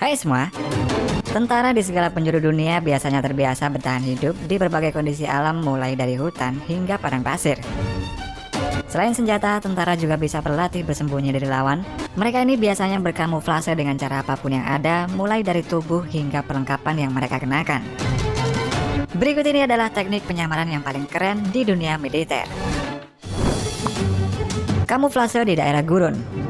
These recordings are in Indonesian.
Hai semua, tentara di segala penjuru dunia biasanya terbiasa bertahan hidup di berbagai kondisi alam mulai dari hutan hingga padang pasir. Selain senjata, tentara juga bisa berlatih bersembunyi dari lawan. Mereka ini biasanya berkamuflase dengan cara apapun yang ada, mulai dari tubuh hingga perlengkapan yang mereka kenakan. Berikut ini adalah teknik penyamaran yang paling keren di dunia militer. Kamuflase di daerah gurun.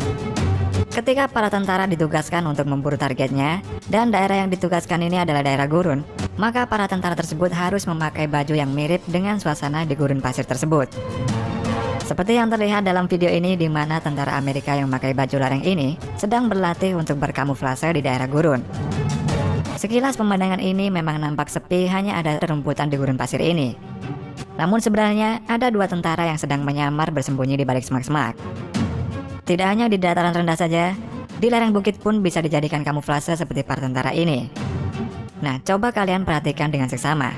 Ketika para tentara ditugaskan untuk memburu targetnya, dan daerah yang ditugaskan ini adalah daerah gurun, maka para tentara tersebut harus memakai baju yang mirip dengan suasana di gurun pasir tersebut. Seperti yang terlihat dalam video ini, di mana tentara Amerika yang memakai baju lareng ini sedang berlatih untuk berkamuflase di daerah gurun. Sekilas pemandangan ini memang nampak sepi, hanya ada rumputan di gurun pasir ini. Namun sebenarnya ada dua tentara yang sedang menyamar bersembunyi di balik semak-semak. Tidak hanya di dataran rendah saja, di lereng bukit pun bisa dijadikan kamuflase seperti para tentara ini. Nah, coba kalian perhatikan dengan seksama.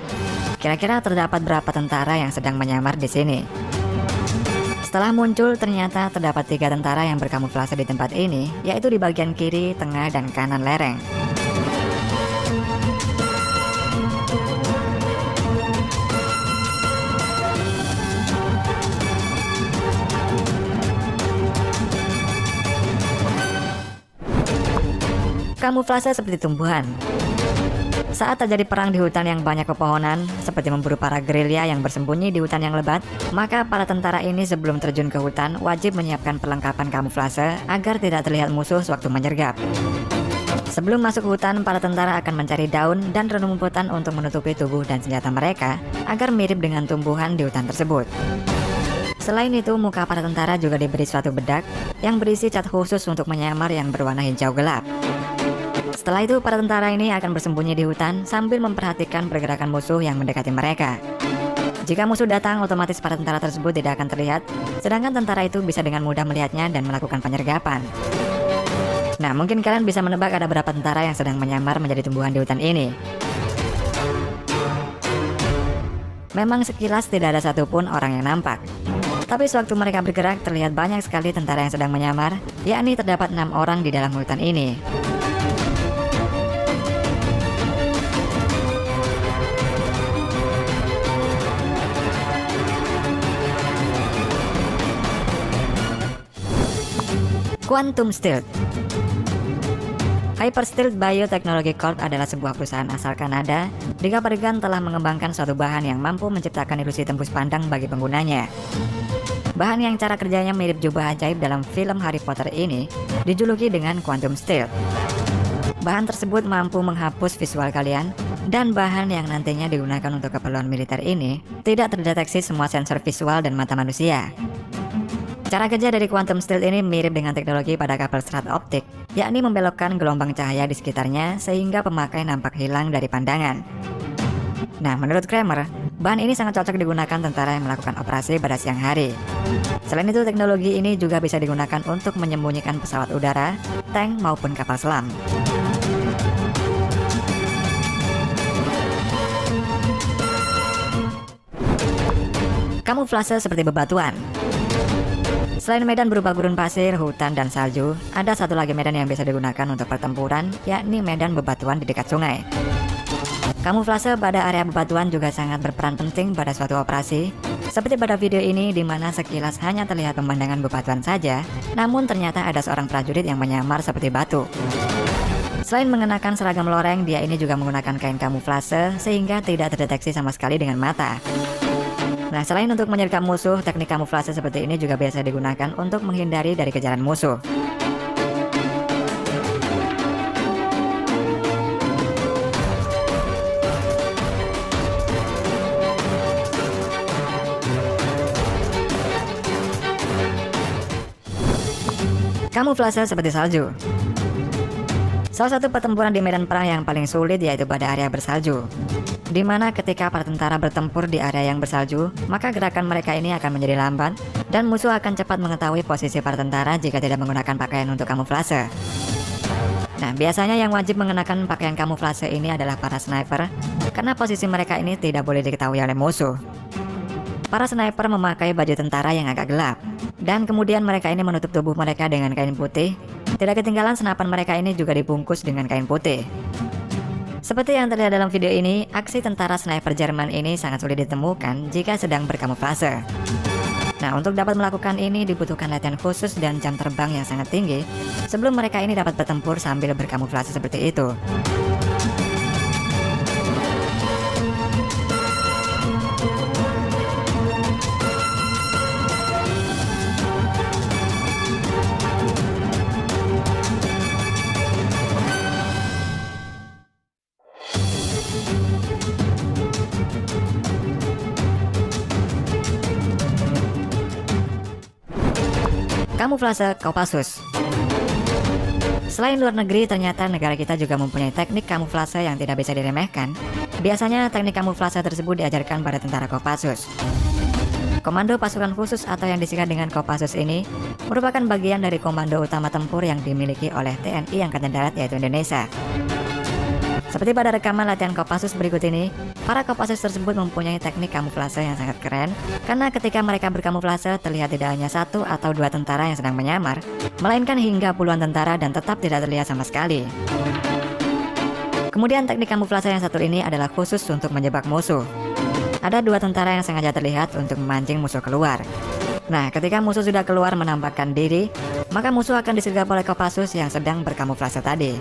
Kira-kira terdapat berapa tentara yang sedang menyamar di sini? Setelah muncul, ternyata terdapat 3 tentara yang berkamuflase di tempat ini, yaitu di bagian kiri, tengah, dan kanan lereng. Kamuflase seperti tumbuhan. Saat terjadi perang di hutan yang banyak pepohonan, seperti memburu para gerilya yang bersembunyi di hutan yang lebat, maka para tentara ini sebelum terjun ke hutan wajib menyiapkan perlengkapan kamuflase agar tidak terlihat musuh sewaktu menyergap. Sebelum masuk hutan, para tentara akan mencari daun dan rumputan untuk menutupi tubuh dan senjata mereka agar mirip dengan tumbuhan di hutan tersebut. Selain itu, muka para tentara juga diberi suatu bedak yang berisi cat khusus untuk menyamar yang berwarna hijau gelap. Setelah itu, para tentara ini akan bersembunyi di hutan sambil memperhatikan pergerakan musuh yang mendekati mereka. Jika musuh datang, otomatis para tentara tersebut tidak akan terlihat, sedangkan tentara itu bisa dengan mudah melihatnya dan melakukan penyergapan. Nah, mungkin kalian bisa menebak ada berapa tentara yang sedang menyamar menjadi tumbuhan di hutan ini. Memang sekilas tidak ada satupun orang yang nampak. Tapi sewaktu mereka bergerak, terlihat banyak sekali tentara yang sedang menyamar, yakni terdapat 6 orang di dalam hutan ini. Quantum Stealth. Hyper Stealth Biotechnology Corp adalah sebuah perusahaan asal Kanada. Dikabarkan telah mengembangkan suatu bahan yang mampu menciptakan ilusi tembus pandang bagi penggunanya. Bahan yang cara kerjanya mirip jubah ajaib dalam film Harry Potter ini dijuluki dengan Quantum Stealth. Bahan tersebut mampu menghapus visual kalian, dan bahan yang nantinya digunakan untuk keperluan militer ini tidak terdeteksi semua sensor visual dan mata manusia. Cara kerja dari Quantum Stealth ini mirip dengan teknologi pada kabel serat optik, yakni membelokkan gelombang cahaya di sekitarnya sehingga pemakai nampak hilang dari pandangan. Nah, menurut Kramer, bahan ini sangat cocok digunakan tentara yang melakukan operasi pada siang hari. Selain itu, teknologi ini juga bisa digunakan untuk menyembunyikan pesawat udara, tank, maupun kapal selam. Kamuflase seperti bebatuan. Selain medan berupa gurun pasir, hutan, dan salju, ada satu lagi medan yang bisa digunakan untuk pertempuran, yakni medan bebatuan di dekat sungai. Kamuflase pada area bebatuan juga sangat berperan penting pada suatu operasi, seperti pada video ini di mana sekilas hanya terlihat pemandangan bebatuan saja, namun ternyata ada seorang prajurit yang menyamar seperti batu. Selain mengenakan seragam loreng, dia ini juga menggunakan kain kamuflase sehingga tidak terdeteksi sama sekali dengan mata. Nah, selain untuk menyergap musuh, teknik kamuflase seperti ini juga biasa digunakan untuk menghindari dari kejaran musuh. Kamuflase seperti salju. Salah satu pertempuran di medan perang yang paling sulit yaitu pada area bersalju, di mana ketika para tentara bertempur di area yang bersalju, maka gerakan mereka ini akan menjadi lambat dan musuh akan cepat mengetahui posisi para tentara jika tidak menggunakan pakaian untuk kamuflase. Nah, biasanya yang wajib mengenakan pakaian kamuflase ini adalah para sniper, karena posisi mereka ini tidak boleh diketahui oleh musuh. Para sniper memakai baju tentara yang agak gelap, dan kemudian mereka ini menutup tubuh mereka dengan kain putih, Tidak ketinggalan senapan mereka ini juga dibungkus dengan kain putih. Seperti yang terlihat dalam video ini, aksi tentara sniper Jerman ini sangat sulit ditemukan jika sedang berkamuflase. Nah, untuk dapat melakukan ini dibutuhkan latihan khusus dan jam terbang yang sangat tinggi sebelum mereka ini dapat bertempur sambil berkamuflase seperti itu. Kamuflase Kopassus. Selain luar negeri, ternyata negara kita juga mempunyai teknik kamuflase yang tidak bisa diremehkan. Biasanya teknik kamuflase tersebut diajarkan pada tentara Kopassus. Komando pasukan khusus atau yang disingkat dengan Kopassus ini merupakan bagian dari komando utama tempur yang dimiliki oleh TNI Angkatan Darat yaitu Indonesia. Seperti pada rekaman latihan Kopassus berikut ini, para Kopassus tersebut mempunyai teknik kamuflase yang sangat keren, karena ketika mereka berkamuflase terlihat tidak hanya 1 atau 2 tentara yang sedang menyamar, melainkan hingga puluhan tentara dan tetap tidak terlihat sama sekali. Kemudian teknik kamuflase yang satu ini adalah khusus untuk menjebak musuh. Ada 2 tentara yang sengaja terlihat untuk memancing musuh keluar. Nah, ketika musuh sudah keluar menampakkan diri, maka musuh akan disergap oleh Kopassus yang sedang berkamuflase tadi.